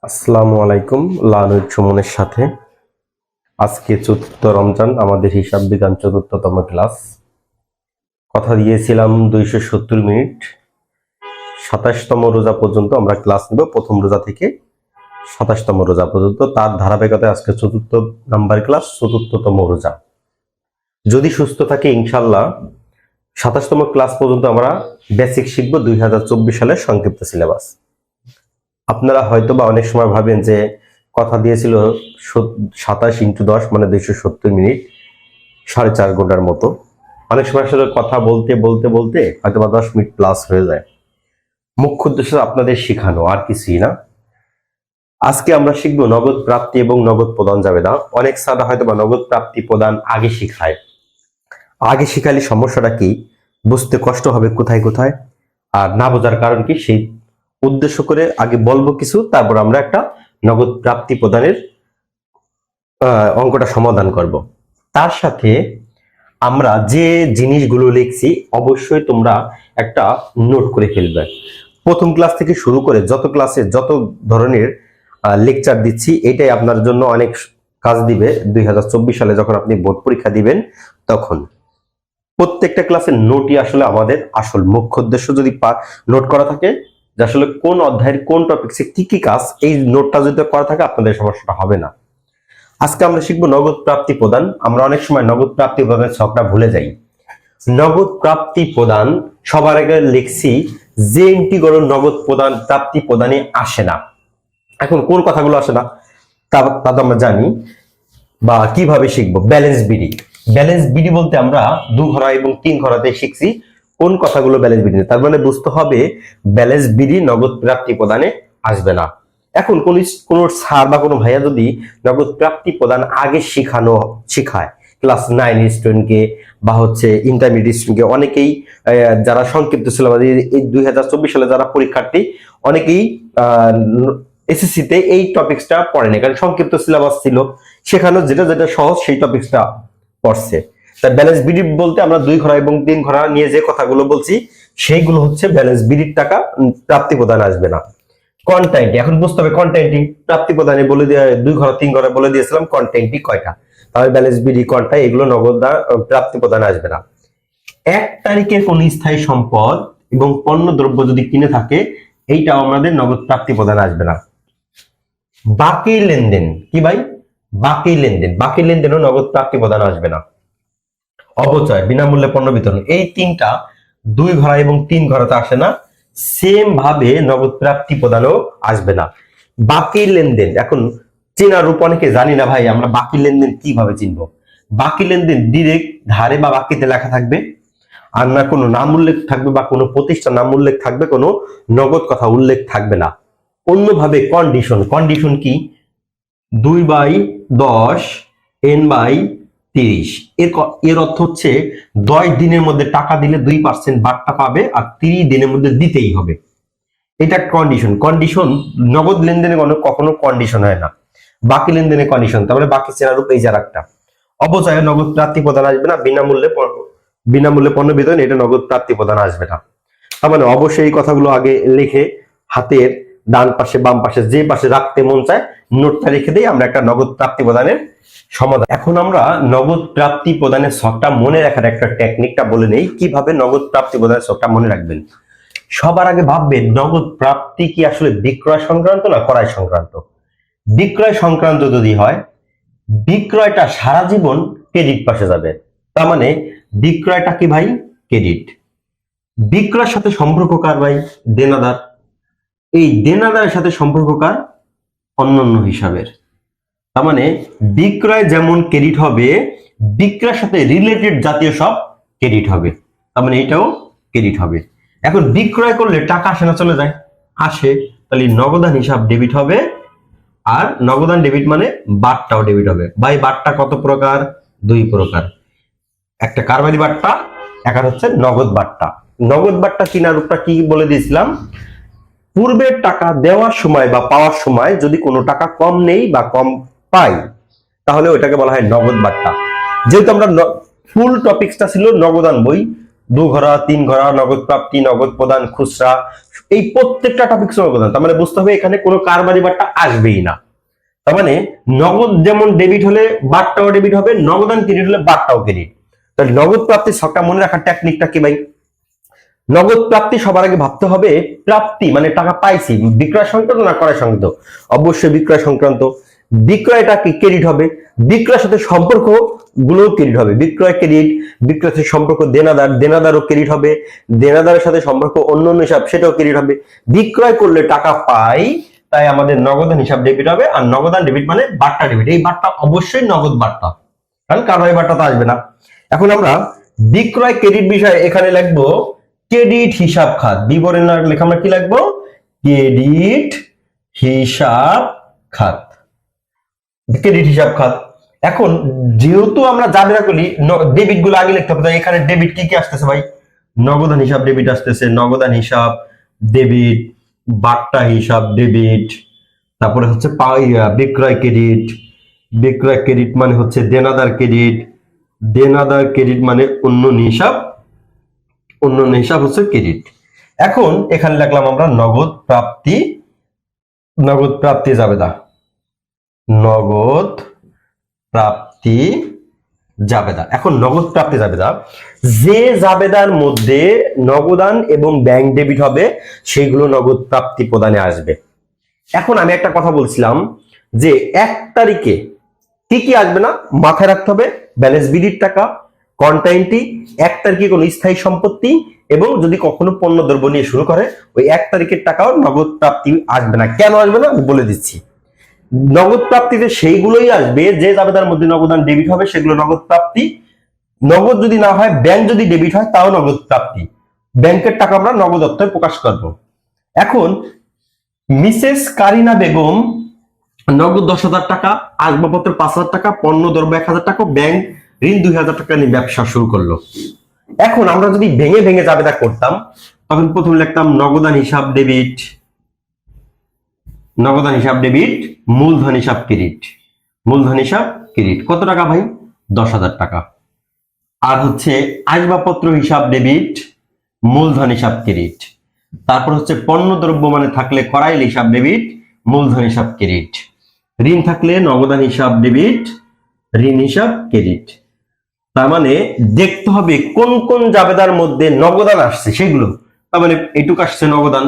আসসালামু আলাইকুম। লানুর সুমনের সাথে আজকে চতুর্থ রমজান, আমাদের হিসাব বিজ্ঞান চতুর্থতম ক্লাস। কথা দিয়েছিলাম 270 মিনিট, 27তম রোজা পর্যন্ত আমরা ক্লাস নেব। প্রথম রোজা থেকে 27তম রোজা পর্যন্ত, তার ধারাবাহিকতায় আজকে চতুর্থ নাম্বার ক্লাস, চতুর্থতম রোজা। যদি সুস্থ থাকে ইনশাল্লাহ 27তম ক্লাস পর্যন্ত আমরা বেসিক শিখবো 2024 সালের সংক্ষিপ্ত সিলেবাস। আপনারা হয়তো বা অনেক সময় ভাবেন যে কথা দিয়েছিল 27 × 10 মানে 270 মিনিট, 4.5 ঘন্টার মতো। অনেক সময় আসলে কথা বলতে বলতে বলতে হয়তো বা 10 মিনিট প্লাস হয়ে যায়। মুখ্য উদ্দেশ্য আপনাদের শেখানো, আর কিছুই না। আজকে আমরা শিখবো নগদ প্রাপ্তি এবং নগদ প্রদান যাবে না। অনেক স্যাররা হয়তো বা নগদ প্রাপ্তি প্রদান আগে শিখায়। আগে শিখালে সমস্যাটা কি, বুঝতে কষ্ট হবে কোথায় কোথায়, আর না বোঝার কারণ কি, সেই উদ্দেশ্য করে আগে বলবো কিছু, তারপর আমরা একটা নগদ প্রাপ্তি প্রদানের অঙ্কটা সমাধান করব। তার সাথে আমরা যে জিনিসগুলো লিখছি অবশ্যই তোমরা একটা নোট করে ফেলবে। প্রথম ক্লাস থেকে শুরু করে যত ক্লাসে যত ধরনের লেকচার দিচ্ছি, এটাই আপনার জন্য অনেক কাজ দিবে 2024 সালে যখন আপনি বোর্ড পরীক্ষা দিবেন তখন। প্রত্যেকটা ক্লাসের নোটই আসলে আমাদের আসল মুখ্য উদ্দেশ্য। যদি নোট করা থাকে যে আসলে কোন অধ্যায়ের কোন টপিকসে কি কি কাজ, এই নোটটা যদি করা থাকে আপনাদের সমস্যাটা হবে না। আজকে আমরা শিখবো নগদ প্রাপ্তি প্রদান। আমরা অনেক সময় নগদ প্রাপ্তি প্রদানের ছকটা ভুলে যাই। নগদ প্রাপ্তি প্রদান সবার আগে লিখছি যে ইন্টিগ্রাল নগদ প্রদান প্রাপ্তি প্রদানে আসে না। এখন কোন কথাগুলো আসে না তা তো আমরা জানি, বা কিভাবে শিখবো। ব্যালেন্স বিডি, ব্যালেন্স বিডি বলতে আমরা 2 ঘরা এবং 3 ঘরাতে শিখছি কোন কথাগুলো ব্যালেন্স বিডি। তার মানে বুঝতে হবে ব্যালেন্স বিডি নগদ প্রাপ্তি প্রদানে আসবে না। এখন কোন স্যার বা কোনো ভাইয়া যদি নগদ প্রাপ্তি প্রদান আগে শিখায় ক্লাস 9 স্টুডেন্টকে বা ইন্টারমিডিয়েট স্টুডেন্টকে, অনেকেই যারা সংক্ষিপ্ত সিলেবাস এই 2024 সালে যারা পরীক্ষার্থী, অনেকেই এসএসসি তে এই টপিকসটা পড়েনি, কারণ সংক্ষিপ্ত সিলেবাস ছিল, সেখানে যেটা যেটা সহজ সেই টপিকসটা পড়ছে। তাই ব্যালেন্স বিডি বলতে আমরা 2 ঘরা এবং 3 ঘরা নিয়ে যে কথাগুলো বলছি সেইগুলো হচ্ছে ব্যালেন্স বিডির টাকা প্রাপ্তি প্রদান আসবে না। কন্টেন্ট এখন বুঝতে হবে, কন্টেন্টই প্রাপ্তি প্রদানে বলে দিয়ে 2 ঘর 3 ঘরে বলে দিয়েছিলাম কন্টেন্টই কয়টা, তাহলে ব্যালেন্স বিডি কোনটা, এগুলো নগদ প্রাপ্তি প্রদান আসবে না। 1 তারিখের কোন স্থায়ী সম্পদ এবং পণ্য দ্রব্য যদি কিনে থাকে, এইটা আমাদের নগদ প্রাপ্তি প্রদান আসবে না। বাকি লেনদেন কি ভাই, বাকি লেনদেনও নগদ প্রাপ্তি প্রদান আসবে না। অপচয়, বিনামূল্যে পণ্য বিতরণ, এই তিনটা 2 ঘরা এবং 3 ঘরাতে আসে না। সেম ভাবে নগদ প্রাপ্তি প্রদানও আসবে না। বাকি লেনদেন এখন চেনার রূপ অনেকে জানি না ভাই, আমরা বাকি লেনদেন কিভাবে চিনবো। বাকি লেনদেন ডিরেক্ট ধারে বা বাকিতে লেখা থাকবে, আর না কোনো নাম উল্লেখ থাকবে বা কোনো প্রতিষ্ঠান নাম উল্লেখ থাকবে, কোনো নগদ কথা উল্লেখ থাকবে না। অন্যভাবে কন্ডিশন কি, 2/10 n/30, এর অর্থ হচ্ছে 10 দিনের মধ্যে টাকা দিলে 2% বার্তা পাবে, আর 30 দিনের মধ্যে দিতেই হবে। এটা কন্ডিশন নগদ লেনদেনে কখনো কন্ডিশন হয় না, বাকি লেনদেনে কন্ডিশন। তারপরে বাকি চেনার রূপ এই যে একটা। অপচয় নগদ প্রাপ্তি প্রদান আসবে না। বিনামূল্যে পণ্য বিতরণ, এটা নগদ প্রাপ্তি প্রদান আসবে না। তার মানে অবশ্যই এই কথাগুলো আগে লিখে হাতের ডান পাশে বাম পাশে যে পাশে রাখতে মন চায় নোটটা লিখে দিই, আমরা একটা নগদ প্রাপ্তি প্রদানের সমাধান। এখন আমরা নগদ প্রাপ্তি প্রদানের ছকটা মনে রাখার একটা টেকনিকটা বলে নেই, কিভাবে নগদ প্রাপ্তি প্রদানের ছকটা মনে রাখবেন। সবার আগে ভাববেন নগদ প্রাপ্তি কি আসলে বিক্রয় সংক্রান্ত না ক্রয় সংক্রান্ত। বিক্রয় সংক্রান্ত যদি হয়, বিক্রয়টা সারা জীবন ক্রেডিট পাশে যাবে। তার মানে বিক্রয়টা কি ভাই, ক্রেডিট। বিক্রয়ের সাথে সম্পর্ক কার ভাই, দেনাদার। এই দেনাদারের সাথে সম্পর্ক কার, অন্যান্য হিসাবের। তার মানে বিক্রয় যেমন ক্রেডিট হবে, বিক্রয়ের সাথে রিলেটেড জাতীয় সব ক্রেডিট হবে। তার মানে এটাও ক্রেডিট হবে। এখন বিক্রয় করলে টাকা আসে না চলে যায়, আসে, তাহলে নগদান হিসাব ডেবিট হবে। আর নগদান ডেবিট মানে বাট্টাও ডেবিট হবে। ভাই বাট্টা কত প্রকার, 2 প্রকার, একটা কারবারি বাট্টা, একটা হচ্ছে নগদ বাট্টা। নগদ বাট্টা চিনার রূপটা কি বলে দিয়েছিলাম, পূর্বের টাকা দেওয়ার সময় বা পাওয়ার সময় যদি কোনো টাকা কম নেই বা কম পাই, তাহলে ওইটাকে বলা হয় নগদ বাট্টা। যেহেতু আমরা ফুল টপিকসটা ছিল নগদান বই, দুঘরা, তিন ঘরা, নগদ প্রাপ্তি, নগদ প্রদান, খুচরা, এই প্রত্যেকটা টপিক নগদ। তার মানে বুঝতে হবে এখানে কোনো কারবারি বার্তা আসবেই না। তার মানে নগদ যেমন ডেবিট হলে বার্তাও ডেবিট হবে, নগদান ক্রেডিট হলে বার্তাও ক্রেডিট। তাহলে নগদ প্রাপ্তির ছকটা মনে রাখার টেকনিকটা কি ভাই? নগদ প্রাপ্তি সবার আগে ভাবতে হবে প্রাপ্তি মানে টাকা পাইছি, বিক্রয় সংক্রান্ত না ক্রয় সংক্রান্ত? অবশ্যই বিক্রয় সংক্রান্ত। বিক্রয়টা কি ক্রেডিট হবে, বিক্রয়ের সাথে সম্পর্ক গুলোও ক্রেডিট হবে। বিক্রয় ক্রেডিট, বিক্রয়ের সাথে সম্পর্ক দেনাদার, দেনাদারও ক্রেডিট হবে। দেনাদারের সাথে সম্পর্ক অন্য হিসাব, সেটাও ক্রেডিট হবে। বিক্রয় করলে টাকা পাই, তাই আমাদের নগদান হিসাব ডেবিট হবে। আর নগদান ডেবিট মানে বার্তা ডেবিট। এই বার্তা অবশ্যই নগদ বার্তা, কারণ কারবারি বার্তা তো আসবে না। এখন আমরা বিক্রয় ক্রেডিট বিষয়ে এখানে লিখবো ক্রেডিট হিসাব খাত। বিবরণ লেখা আমরা কি লিখবো? ক্রেডিট হিসাব খাত, ক্রেডিট হিসাব খাত। এখন যেহেতু আমরা জাবেদা করি, ডেবিট গুলো আগে লিখতে হবে। এখানে ডেবিট কি কি আসতেছে ভাই? নগদান হিসাব ডেবিট আসতেছে, নগদান হিসাব ডেবিট, বার্তা হিসাব ডেবিট, তারপরে হচ্ছে বিক্রয় ক্রেডিট। বিক্রয় ক্রেডিট মানে হচ্ছে দেনাদার ক্রেডিট, দেনাদার ক্রেডিট মানে অন্য হিসাব, অন্য হিসাব হচ্ছে ক্রেডিট। এখন এখানে লিখলাম আমরা নগদ প্রাপ্তি, নগদ প্রাপ্তি জাবেদা, নগদ প্রাপ্তি জাবেদা। এখন নগদ প্রাপ্তি জাবেদা, যে জাবেদার মধ্যে নগদান এবং ব্যাংক ডেবিট হবে সেগুলো নগদ প্রাপ্তি প্রদানে আসবে। এখন আমি একটা কথা বলছিলাম যে 1 তারিখে কি কি আসবে না মাথায় রাখতে হবে। ব্যালেন্স বিডির টাকা, কন্টাইনটি, 1 তারিখে কোনো স্থায়ী সম্পত্তি, এবং যদি কখনো পণ্য দ্রব্য নিয়ে শুরু করে ওই 1 তারিখের টাকাও নগদ প্রাপ্তি আসবে না। কেন আসবে না বলে দিচ্ছি। নগদ প্রাপ্তিতে সেইগুলোই আসবে যে জাবেদার মধ্যে নগদান ডেবিট হবে, সেগুলো নগদ প্রাপ্তি। নগদ যদি না হয়, ব্যাংক যদি ডেবিট হয়, তাও নগদ প্রাপ্তি। ব্যাংকের টাকা আমরা নগদ অর্থে প্রকাশ করব। এখন মিসেস কারিনা বেগম নগদ 10,000 টাকা, আসবাবপত্র 5,000 টাকা, পণ্য দ্রব্য 1,000 টাকা, ব্যাংক ঋণ 2,000 টাকা নিয়ে ব্যবসা শুরু করলো। এখন আমরা যদি ভেঙে ভেঙে জাবেদা করতাম, তখন প্রথমে লিখতাম নগদান হিসাব ডেবিট, নগদান হিসাব ডেবিট, মূলধন হিসাব ক্রেডিট, মূলধন হিসাব ক্রেডিট। কত টাকা ভাই? 10,000 টাকা। আর হচ্ছে আসবাবপত্র হিসাব ডেবিট, মূলধন হিসাব ক্রেডিট। তারপর হচ্ছে পণ্য দ্রব্য মানে থাকলে করাইল হিসাব ডেবিট, মূলধন হিসাব ক্রেডিট। ঋণ থাকলে নগদান হিসাব ডেবিট, ঋণ হিসাব ক্রেডিট। তার মানে দেখতে হবে কোন কোন জাবেদার মধ্যে নগদান আসছে সেগুলো। তার মানে এইটুকু আসছে নগদান,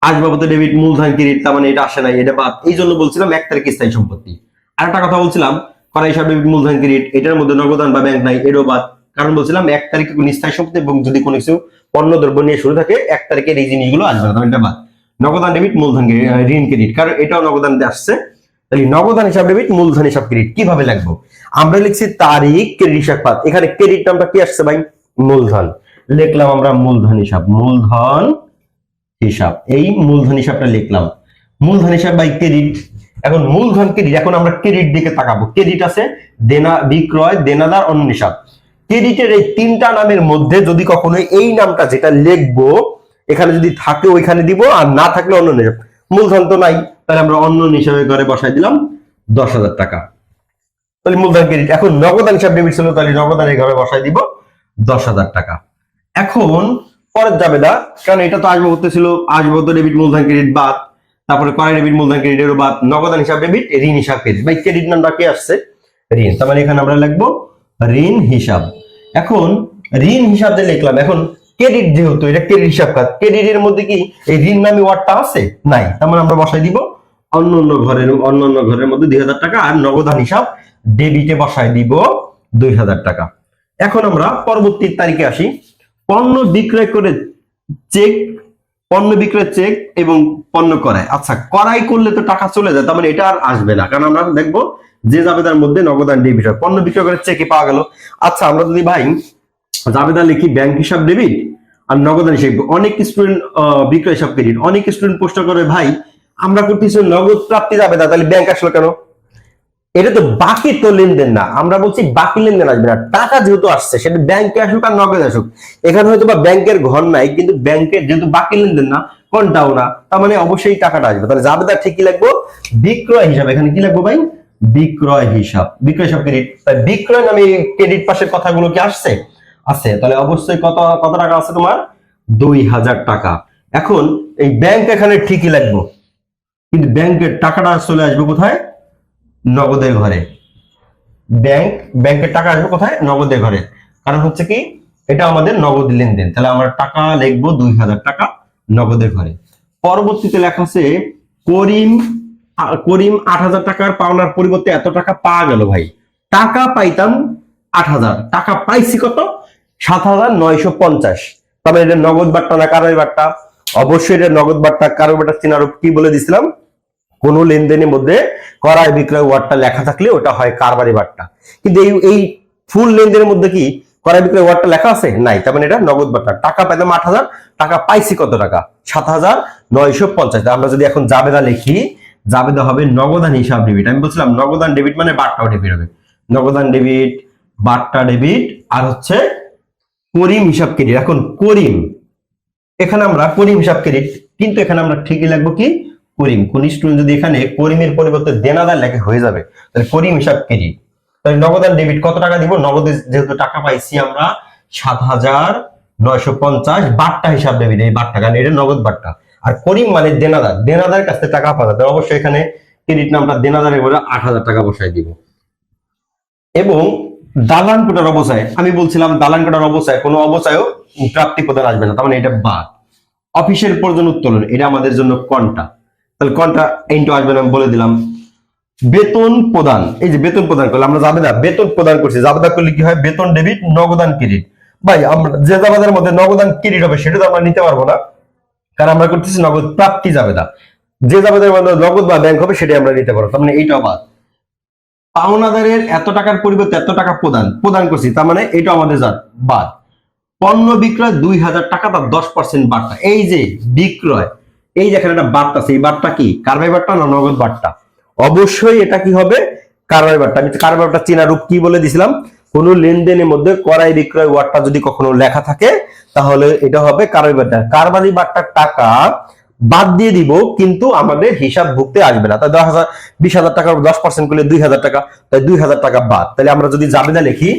আসবাবপত্র ডেবিট, মূলধন ক্রেডিট, তার মানে এটা আসে নাই, এটা বাদ। এই জন্য বলছিলাম 1 তারিখ স্থায়ী সম্পত্তি। আর একটা কথা বলছিলাম করাই হিসাব ডেবিট, মূলধন ক্রেডিট, এটার মধ্যে নগদান বা ব্যাংক নাই, এটাও বাদ। কারণ বলছিলাম 1 তারিখে কোন স্থায়ী সম্পত্তি এবং যদি কোনো কিছু পণ্য দ্রব্য নিয়ে শুরু থাকে 1 তারিখের এই জিনিসগুলো আসবে না, এটা বাদ। নগদান ডেবিট, মূলধন ঋণ ক্রেডিট, কারণ এটাও নগদান আসছে। তাহলে নগদান হিসাব ডেবিট, মূলধন হিসাব ক্রেডিট কিভাবে লিখবো? আমরা লিখছি তারিখ ক্রেডিট হিসাব খাত। এখানে ক্রেডিট নামটা কি আসছে ভাই? মূলধন। লিখলাম আমরা মূলধন হিসাব, মূলধন হিসাব, এই মূলধন হিসাবটা লিখলাম। মূলধন হিসাব বাই ক্রেডিট। এখন মূলধন ক্রেডিট, এখন আমরা ক্রেডিট দিকে তাকাবো। ক্রেডিট আছে দেনা, বিক্রয়, দেনাদার, অন্য হিসাব। ক্রেডিটের এই 3টা নামের মধ্যে যদি কখনো এই নামটা যেটা লিখবো এখানে যদি থাকে ওইখানে দিব, আর না থাকলে অন্য হিসাব। মূলধন তো নাই, তাহলে আমরা অন্য হিসাবে ঘরে বসাই দিলাম 10,000 টাকা। তাহলে মূলধন ক্রেডিট। এখন নগদান হিসাব ডেবিট ছিল, তাহলে নগদানের ঘরে বসাই দিব 10,000 টাকা। এখন পরের জাবেদা, কারণ এটা তো আসবাবপত্র ছিল, আসবাবপত্র ডেবিট, মূলধন ক্রেডিট বাদ। তারপরে ক্রয় ডেবিট, মূলধন ক্রেডিটেরও বাদ। নগদান হিসাব ডেবিট, ঋণ হিসাব ক্রেডিট। ভাই ক্রেডিট নামটা কি আসছে? ঋণ। তার মানে এখানে আমরা লিখবো ঋণ হিসাব। এখন ঋণ হিসাব যে লিখলাম, এখন ক্রেডিট যেহেতু এটা ক্রেডিট হিসাব খাত, ক্রেডিটের মধ্যে কি এই ঋণ নামে ওয়ার্ডটা আছে? নাই। তার মানে আমরা বসাই দিব অন্য ঘরের মধ্যে 2,000 টাকা, আর নগদান হিসাব ডেবিটে বসাই দিব 2,000 টাকা। এখন আমরা পরবর্তী তারিখে আসি। পণ্য বিক্রয় করে চেক, পণ্য বিক্রয় চেক এবং পণ্য করায়। আচ্ছা, করাই করলে তো টাকা চলে যায়, তার মানে এটা আর আসবে না, কারণ আমরা দেখবো যে জাবেদার মধ্যে নগদান ডেবিট হয়। পণ্য বিক্রয় করে চেকে পাওয়া গেল। আচ্ছা, আমরা যদি ভাই জাবেদা লিখি ব্যাংক হিসাব ডেবিট আর নগদান হিসাব, অনেক স্টুডেন্ট বিক্রয় হিসাব ক্রেডিট, অনেক স্টুডেন্ট প্রশ্ন করে ভাই আমরা করতেছি নগদ প্রাপ্তি জাবেদা, তাহলে ব্যাংক আসলো কেন? এটা তো বাকি তো লেনদেন না, আমরা বলছি বাকি লেনদেন আসবে না। টাকা যেহেতু আসছে সেটা ব্যাংকে আসুক আর নগদ আসুক, এখানে হয়তো বা ব্যাংকের ঘর নাই, কিন্তু ব্যাংকের যেহেতু বাকি লেনদেন না, কোনটাও না, তার মানে অবশ্যই টাকাটা আসবে। তাহলে জাবেদা ঠিকই লাগবো বিক্রয় হিসাব। এখানে কি লাগবো ভাই? বিক্রয় হিসাব, বিক্রয় হিসাব ক্রেডিট। তাই বিক্রয় নামে ক্রেডিট পাশের কথাগুলো কি আসছে? আছে, তাহলে অবশ্যই কত কত টাকা আছে তোমার 2000 টাকা। এখন এই ব্যাংক এখানে ঠিকই লাগবে, কিন্তু ব্যাংকের টাকাটা চলে আসবে কোথায়? নগদের ঘরে। ব্যাংকের টাকা আসবে কোথায়? নগদের ঘরে। কারণ হচ্ছে কি, এটা আমাদের নগদ লেনদেন, তাহলে আমরা টাকা লিখবো 2000 টাকা নগদের ঘরে। পরবর্তীতে লেখা আছে করিম করিম 8000 টাকার পাওনার পরিবর্তে এত টাকা পাওয়া গেল। ভাই টাকা পাইতাম 8000, টাকা পাইছি কত? 7950। তবে এটা নগদ বার্তা না কারোর বার্তা? অবশ্যই এটা নগদ বার্তা। কারোর বার্তা চিনার কি বলে দিছিলাম, কোন লেনদেনের মধ্যে ক্রয় বিক্রয় ওয়ার্ডটা লেখা থাকলে ওটা হয় কারবারি বার্তা। কিন্তু এই ফুল লেনদেনের মধ্যে কি ক্রয় বিক্রয় ওয়ার্ডটা লেখা আছে? নাই, তার মানে এটা নগদ বার্তা। টাকা পাইতাম 8000, টাকা পাইছি কত টাকা? 7950। আমরা যদি এখন জাবেদা লিখি, জাবেদা হবে নগদান হিসাব ডেবিট। আমি বলছিলাম নগদান ডেবিট মানে বার্তাও ডেবিট হবে। নগদান ডেবিট, বার্তা ডেবিট, আর হচ্ছে করিম হিসাব ক্রেডিট। এখন করিম, এখানে আমরা করিম হিসাব ক্রেডিট, কিন্তু এখানে আমরা ঠিকই লাগবো কি করিম। কোন স্টুডেন্ট যদি এখানে করিমের পরিবর্তে দেনাদার লেখে হয়ে যাবে, তাহলে করিম হিসাব ক্রেডিট। তাহলে নগদান ডেবিট কত টাকা দিব? নগদে যেহেতু টাকা পাইছি আমরা 7950, বার্তা হিসাব ডেবিট, এই বার্তা, কারণ এটা নগদ বার্তা। আর করিম মানে দেনাদার, দেনাদার কাছ থেকে টাকা পাওয়া যায়, অবশ্যই এখানে ক্রেডিট নামটা দেনাদারের বলে 8000 টাকা বসাই দিব। এবং দালান কোটার অবস্থায়, আমি বলছিলাম দালান কোটার অবস্থায় কোনো অবস্থায়ও প্রাপ্তি প্রদান আসবে না, তার মানে এটা বাদ। অফিসের প্রয়োজন উত্তোলন, এটা আমাদের জন্য কন্টা, তাহলে কন্টা ইনটু আসবে না, আমি বলে দিলাম। বেতন প্রদান, এই যে বেতন প্রদান করলে আমরা জাবেদা বেতন প্রদান করছি, জাবেদা করলে কি হয়? বেতন ডেবিট, নগদান ক্রেডিট। ভাই আমরা যে জাবেদার মধ্যে নগদান ক্রেডিট হবে সেটা তো আমরা নিতে পারবো না, কারণ আমরা করতেছি নগদ প্রাপ্তি জাবেদা। যে জাবেদার মধ্যে নগদ বা ব্যাংক হবে সেটাই আমরা নিতে পারবো, তার মানে এইটাও বাদ। পাওনাদারের এত টাকার পরিবর্তে এত টাকা প্রদান করছি, তার মানে এটা আমাদের বাদ। পণ্য বিক্রয় 2000 টাকা, তার 10% বার্তা। এই যে বিক্রয়, এই যে এখানে একটা বার্তা আছে, এই বার্তা কি কারবাই বার্তা না নগদ বার্তা? অবশ্যই এটা কি হবে? কারবাই বার্তা। আমি কারবাই বার্তা চেনা রূপ কি বলে দিছিলাম, কোন লেনদেনের মধ্যে ক্রয় বিক্রয় ওয়ার্ডটা যদি কখনো লেখা থাকে তাহলে এটা হবে কারবাই বার্তা। কারবারি বার্তার টাকা বাদ দিয়ে দিব, কিন্তু আমাদের হিসাব ভুগতে আসবে না। তাই 20,000 টাকার 10% করলে 2000 টাকা, তাই 2000 টাকা বাদ। তাহলে আমরা যদি জাবেদা লিখি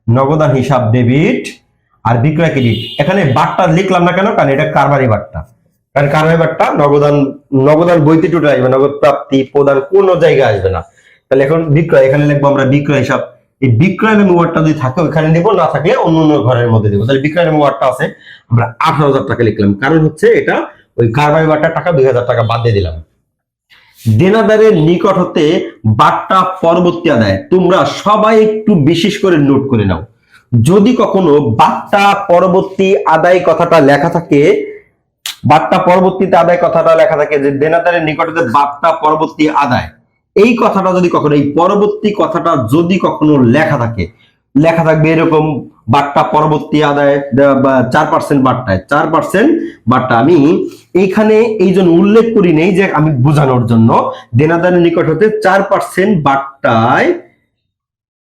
নগদান হিসাব ডেবিট আর বিক্রয় ক্রেডিট, এখানে বার্তা লিখলাম না কেন? কারণ এটা কারবারি বার্তা, কারণ কারবারি বার্তা নগদান বইতে টোটাল আসবে, নগদ প্রাপ্তি প্রদান কোন জায়গায় আসবে না। তাহলে এখন বিক্রয়, এখানে লিখবো আমরা বিক্রয় হিসাব। এই বিক্রয় নামে ওয়ার্ডটা যদি থাকে ওখানে দিব, না থাকলে অন্য অন্য ঘরের মধ্যে দিব। তাহলে বিক্রয় নামে ওয়ার্ডটা আছে, আমরা 18,000 টাকা লিখলাম, কারণ হচ্ছে এটা ওই কারবারি বার্তার টাকা 2000 টাকা বাদ দিয়ে দিলাম। দেনাদারের নিকট হতে বার্তা পরবর্তী আদায়, তোমরা সবাই একটু বিশেষ করে নোট করে নাও। যদি কখনো বার্তা পরবর্তী আদায় কথাটা লেখা থাকে, বার্তা পরবর্তীতে আদায় কথাটা লেখা থাকে যে দেনাদারের নিকট হতে বার্তা পরবর্তী আদায়, এই কথাটা যদি কখনো, এই পরবর্তী কথাটা যদি কখনো লেখা থাকে, লেখা থাকবে এরকম বার্তা পরবর্তী আদায় 4% বার্তায় 4% বার্তা। আমি এইখানে এই জন্য উল্লেখ করি নেই যে আমি বোঝানোর জন্য, দেনাদারের নিকট হতে 4%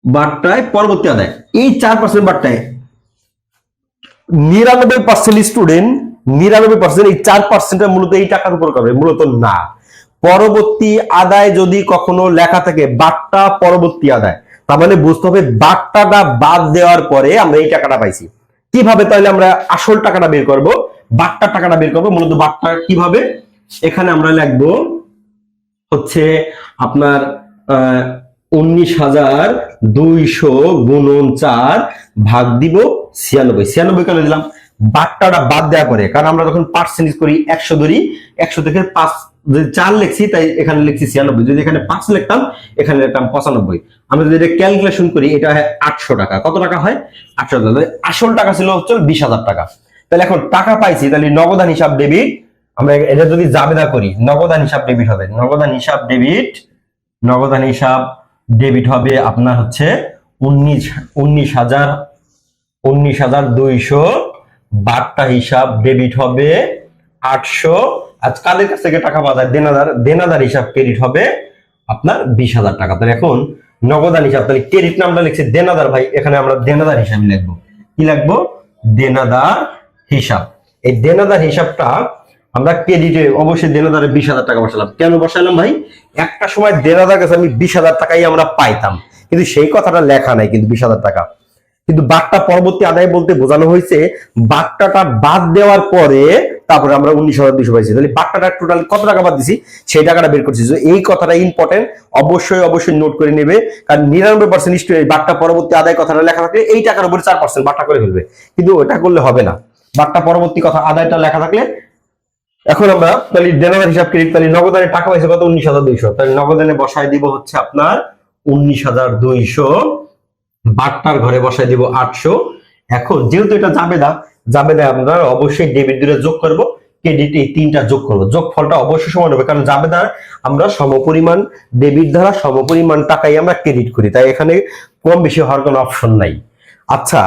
বার্তায় পরবর্তী আদায়, এই 4% বার্তায় 99% স্টুডেন্ট 99% এই 4% মূলত এই টাকার উপর করবে, মূলত না। পরবর্তী আদায় যদি কখনো লেখা থাকে বার্তা পরবর্তী আদায়, তার মানে বুঝতে হবে বার্তাটা বাদ দেওয়ার পরে আমরা এই টাকাটা পাইছি। কিভাবে? তাহলে আমরা আসল টাকাটা বের করব, বার্তার টাকাটা বের করব। মূলত বার্তা কিভাবে, এখানে আমরা লিখবো হচ্ছে আপনার 19,200 গুণন 4 ভাগ দিব 96 কেন দিলাম? বার্তাটা বাদ দেওয়া পরে, কারণ আমরা যখন পার্সেন্টেজ করি 100 ধরি, 100 থেকে 5 যদি 4 লিখছি তাই এখানে লিখছি 96, যদি এখানে 5 লিখতাম এখানে লিখতাম 95। আমরা যদি এটা ক্যালকুলেশন করি এটা হয় 800 টাকা। কত টাকা হয়? 800 টাকা। আসল টাকা ছিল হচ্ছে 20,000 টাকা। তাহলে এখন টাকা পাইছি, তাহলে নগদান হিসাব ডেবিট, আমরা এটা যদি জাবেদা করি নগদান হিসাব ডেবিট হবে, নগদান হিসাব ডেবিট হবে আপনার হচ্ছে 19,200, বার্তা হিসাব ডেবিট হবে 800। আজ কাদের কাছ থেকে টাকা পাওয়া যায়? দেনাদার হিসাব ক্রেডিট হবে আপনার 20,000 টাকা। তাহলে এখন নগদান হিসাব, তাহলে ক্রেডিট নামটা লিখছি দেনাদার, ভাই এখানে আমরা দেনাদার হিসাব লিখবো। কি লিখবো? দেনাদার হিসাব। এই দেনাদার হিসাবটা আমরা ক্রেডিটে অবশ্যই দেনাদারে 20,000 টাকা বসালাম। কেন বসালাম ভাই? একটা সময় দেনাদার কাছে আমি 20,000 টাকাই আমরা পাইতাম, কিন্তু সেই কথাটা লেখা নাই কিন্তু 20,000 টাকা। কিন্তু বাট্টা পরবর্তী আদায় বলতে বোঝানো হয়েছে বাট্টাটা বাদ দেওয়ার পরে তারপরে আমরা 19,200 পাইছি। তাহলে বাট্টাটা টোটাল কত টাকা বাদ দিছি সেই টাকাটা বের করছি। এই কথাটা ইম্পর্টেন্ট, অবশ্যই অবশ্যই নোট করে নেবে, কারণ 99% স্টুডেন্ট বাট্টা পরবর্তী আদায় কথাটা লেখা থাকলে এই টাকার উপরে 4% বাট্টা করে ফেলবে, কিন্তু ওটা করলে হবে না। বাট্টা পরবর্তী কথা আদায়টা লেখা থাকলে। এখন আমরা তাহলে দেনাদার হিসাব ক্রেডিট, তাহলে নগদানে টাকা পাইছে কত 19,200, তাহলে নগদানে বসায় দিব হচ্ছে আপনার 19,200, বাট্টার ঘরে বসায় দিব 800। এখন যেহেতু এটা জাবেদা আমরা অবশ্যই ডেবিট দুটো যোগ করব, ক্রেডিট এই তিনটা যোগ করব, যোগ ফলটা অবশ্যই সমান হবে, কারণ জাবেদার আমরা সমপরিমাণ ডেবিট দ্বারা সমপরিমাণ টাকাই আমরা ক্রেডিট করি, তাই এখানে কম বেশি হওয়ার কোনো অপশন নাই। আচ্ছা।